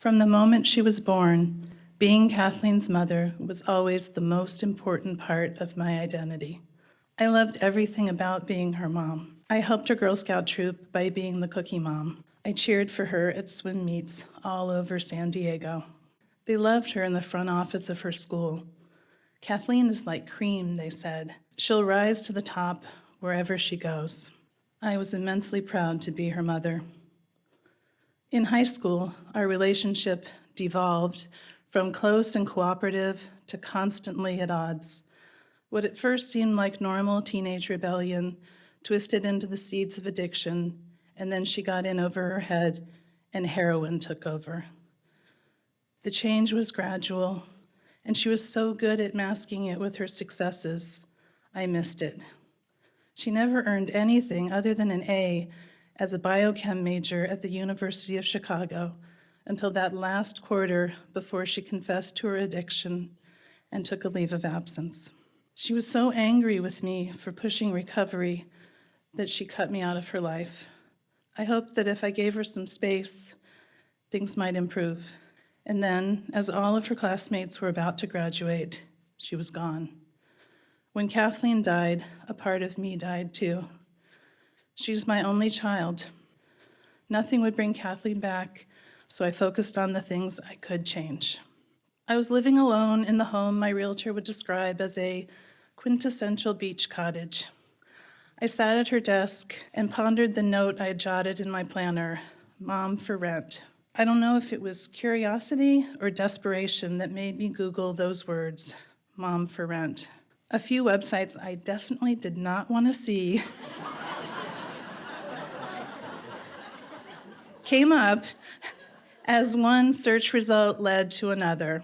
From the moment she was born, being Kathleen's mother was always the most important part of my identity. I loved everything about being her mom. I helped her Girl Scout troop by being the cookie mom. I cheered for her at swim meets all over San Diego. They loved her in the front office of her school. Kathleen is like cream, they said. She'll rise to the top wherever she goes. I was immensely proud to be her mother. In high school, our relationship devolved from close and cooperative to constantly at odds. What at first seemed like normal teenage rebellion twisted into the seeds of addiction, and then she got in over her head and heroin took over. The change was gradual, and she was so good at masking it with her successes, I missed it. She never earned anything other than an A as a biochem major at the University of Chicago until that last quarter before she confessed to her addiction and took a leave of absence. She was so angry with me for pushing recovery that she cut me out of her life. I hoped that if I gave her some space, things might improve. And then, as all of her classmates were about to graduate, she was gone. When Kathleen died, a part of me died too. She's my only child. Nothing would bring Kathleen back, so I focused on the things I could change. I was living alone in the home my realtor would describe as a quintessential beach cottage. I sat at her desk and pondered the note I had jotted in my planner, Mom for Rent. I don't know if it was curiosity or desperation that made me Google those words, Mom for Rent. A few websites I definitely did not want to see came up as one search result led to another.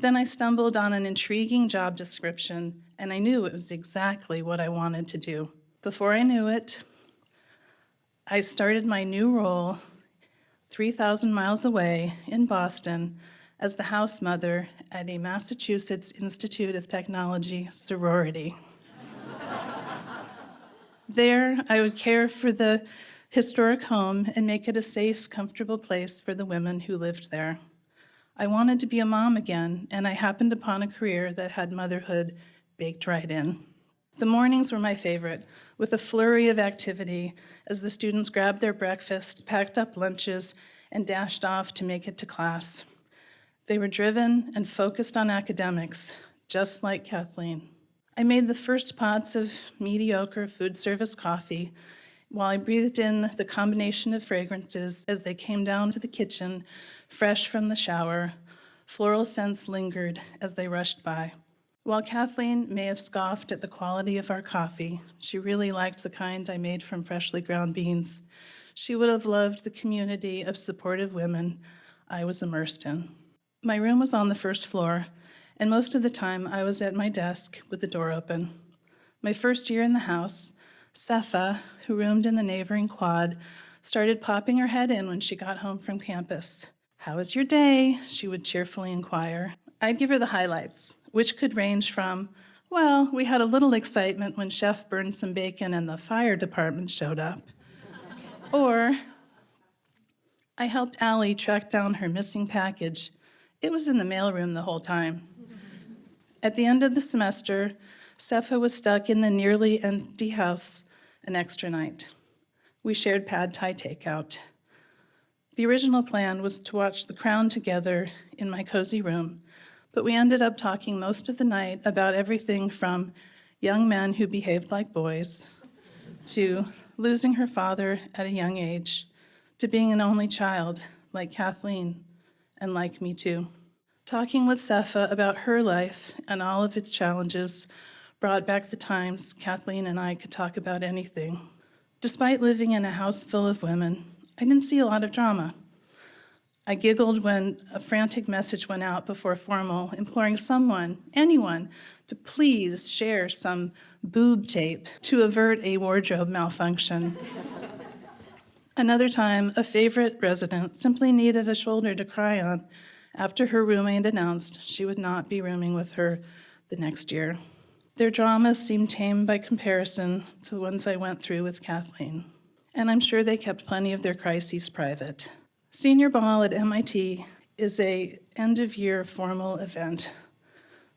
Then I stumbled on an intriguing job description, and I knew it was exactly what I wanted to do. Before I knew it, I started my new role 3,000 miles away in Boston as the house mother at a Massachusetts Institute of Technology sorority. There, I would care for the historic home and make it a safe, comfortable place for the women who lived there. I wanted to be a mom again, and I happened upon a career that had motherhood baked right in. The mornings were my favorite, with a flurry of activity as the students grabbed their breakfast, packed up lunches, and dashed off to make it to class. They were driven and focused on academics, just like Kathleen. I made the first pots of mediocre food service coffee while I breathed in the combination of fragrances as they came down to the kitchen, fresh from the shower. Floral scents lingered as they rushed by. While Kathleen may have scoffed at the quality of our coffee, she really liked the kind I made from freshly ground beans. She would have loved the community of supportive women I was immersed in. My room was on the first floor, and most of the time I was at my desk with the door open. My first year in the house, Sepha, who roomed in the neighboring quad, started popping her head in when she got home from campus. "How was your day?" she would cheerfully inquire. I'd give her the highlights, which could range from, well, we had a little excitement when Chef burned some bacon and the fire department showed up. Or, I helped Allie track down her missing package. It was in the mailroom the whole time. At the end of the semester, Sepha was stuck in the nearly empty house an extra night. We shared pad thai takeout. The original plan was to watch The Crown together in my cozy room, but we ended up talking most of the night about everything from young men who behaved like boys, to losing her father at a young age, to being an only child like Kathleen and like me too. Talking with Sepha about her life and all of its challenges brought back the times Kathleen and I could talk about anything. Despite living in a house full of women, I didn't see a lot of drama. I giggled when a frantic message went out before formal, imploring someone, anyone, to please share some boob tape to avert a wardrobe malfunction. Another time, a favorite resident simply needed a shoulder to cry on after her roommate announced she would not be rooming with her the next year. Their dramas seemed tame by comparison to the ones I went through with Kathleen, and I'm sure they kept plenty of their crises private. Senior Ball at MIT is a end-of-year formal event.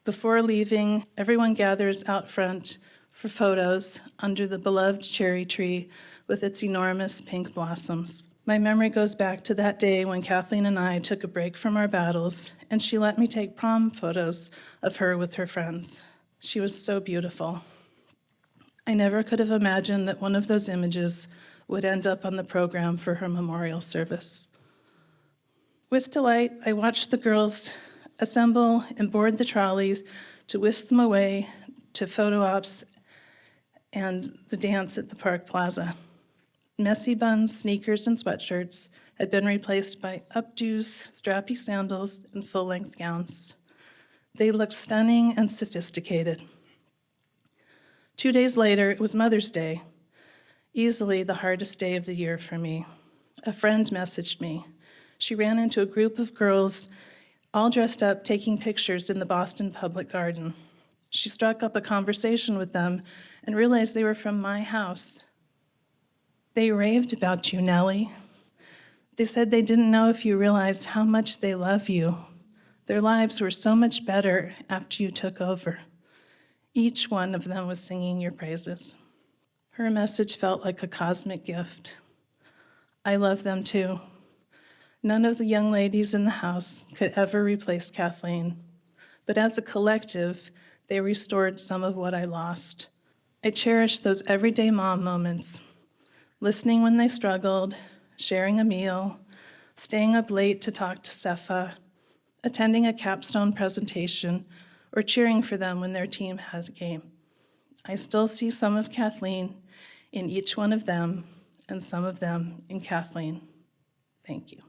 Before leaving, everyone gathers out front for photos under the beloved cherry tree with its enormous pink blossoms. My memory goes back to that day when Kathleen and I took a break from our battles, and she let me take prom photos of her with her friends. She was so beautiful. I never could have imagined that one of those images would end up on the program for her memorial service. With delight, I watched the girls assemble and board the trolleys to whisk them away to photo ops and the dance at the Park Plaza. Messy buns, sneakers, and sweatshirts had been replaced by updos, strappy sandals, and full-length gowns. They looked stunning and sophisticated. 2 days later, it was Mother's Day, easily the hardest day of the year for me. A friend messaged me. She ran into a group of girls all dressed up taking pictures in the Boston Public Garden. She struck up a conversation with them and realized they were from my house. They raved about you, Nellie. They said they didn't know if you realized how much they love you. Their lives were so much better after you took over. Each one of them was singing your praises. Her message felt like a cosmic gift. I love them too. None of the young ladies in the house could ever replace Kathleen, but as a collective, they restored some of what I lost. I cherish those everyday mom moments, listening when they struggled, sharing a meal, staying up late to talk to Sepha, attending a capstone presentation, or cheering for them when their team had a game. I still see some of Kathleen in each one of them, and some of them in Kathleen. Thank you.